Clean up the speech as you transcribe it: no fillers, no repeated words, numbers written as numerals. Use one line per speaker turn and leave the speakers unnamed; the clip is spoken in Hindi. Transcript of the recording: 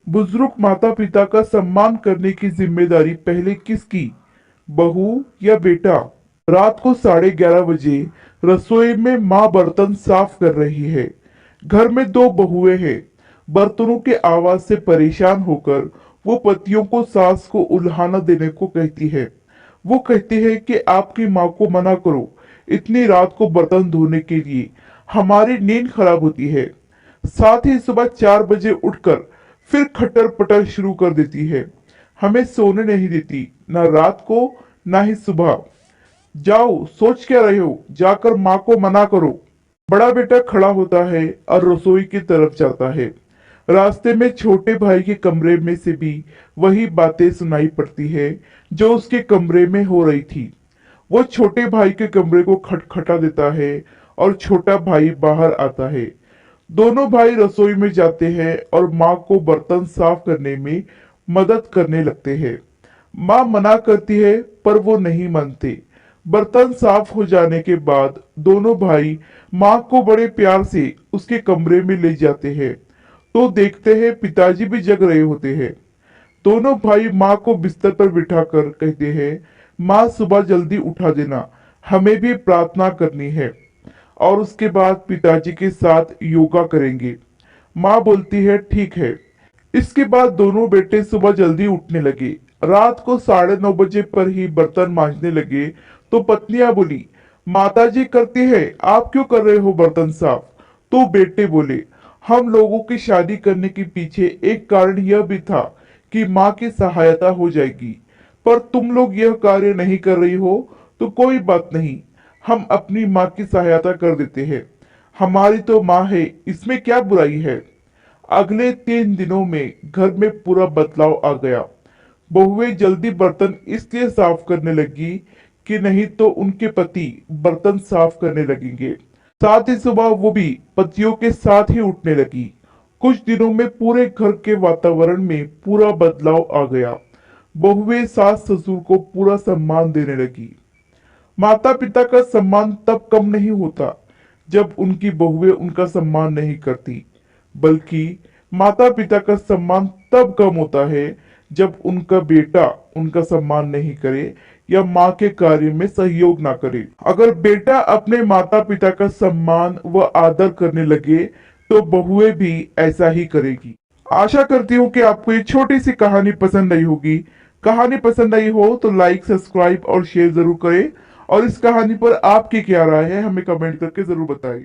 बुजुर्ग माता पिता का सम्मान करने की जिम्मेदारी पहले किसकी, बहू या बेटा? रात को 11:30 बजे रसोई में माँ बर्तन साफ कर रही है। घर में दो बहुएं हैं। बर्तनों के आवाज से परेशान होकर वो पतियों को सास को उल्हाना देने को कहती है। वो कहती है कि आपकी माँ को मना करो, इतनी रात को बर्तन धोने के लिए, हमारी नींद खराब होती है। साथ ही सुबह 4 बजे उठकर फिर खटर पटर शुरू कर देती है। हमें सोने नहीं देती, न रात को न ही सुबह। जाओ, सोच क्या रहे हो, जाकर माँ को मना करो। बड़ा बेटा खड़ा होता है और रसोई की तरफ जाता है। रास्ते में छोटे भाई के कमरे में से भी वही बातें सुनाई पड़ती है जो उसके कमरे में हो रही थी। वो छोटे भाई के कमरे को खटखटा देता है और छोटा भाई बाहर आता है। दोनों भाई रसोई में जाते हैं और माँ को बर्तन साफ करने में मदद करने लगते हैं। माँ मना करती है पर वो नहीं मानते। बर्तन साफ हो जाने के बाद दोनों भाई माँ को बड़े प्यार से उसके कमरे में ले जाते हैं तो देखते हैं पिताजी भी जग रहे होते हैं। दोनों भाई माँ को बिस्तर पर बिठाकर कहते हैं, माँ सुबह जल्दी उठा देना, हमें भी प्रार्थना करनी है। और उसके बाद पिताजी के साथ योगा करेंगे। माँ बोलती है ठीक है। इसके बाद दोनों बेटे सुबह जल्दी उठने लगे। रात को 9:30 बजे पर ही बर्तन मांजने लगे तो पत्नियां बोली, माताजी करती है, आप क्यों कर रहे हो बर्तन साफ? तो बेटे बोले, हम लोगों की शादी करने के पीछे एक कारण यह भी था कि माँ की सहायता हो जाएगी, पर तुम लोग यह कार्य नहीं कर रही हो तो कोई बात नहीं, हम अपनी माँ की सहायता कर देते हैं। हमारी तो माँ है, इसमें क्या बुराई है? अगले 3 दिनों में घर में पूरा बदलाव आ गया। बहुएं जल्दी बर्तन इसलिए साफ करने लगी कि नहीं तो उनके पति बर्तन साफ करने लगेंगे। साथ ही सुबह वो भी पतियों के साथ ही उठने लगी। कुछ दिनों में पूरे घर के वातावरण में पूरा बदलाव आ गया। बहुएं सास ससुर को पूरा सम्मान देने लगी। माता पिता का सम्मान तब कम नहीं होता जब उनकी बहुएं उनका सम्मान नहीं करती, बल्कि माता पिता का सम्मान तब कम होता है जब उनका बेटा उनका सम्मान नहीं करे या माँ के कार्य में सहयोग ना करे। अगर बेटा अपने माता पिता का सम्मान व आदर करने लगे तो बहुएं भी ऐसा ही करेगी। आशा करती हूँ कि आपको ये छोटी सी कहानी पसंद आई होगी। कहानी पसंद आई हो तो लाइक, सब्सक्राइब और शेयर जरूर करें और इस कहानी पर आपकी क्या राय है हमें कमेंट करके जरूर बताएं।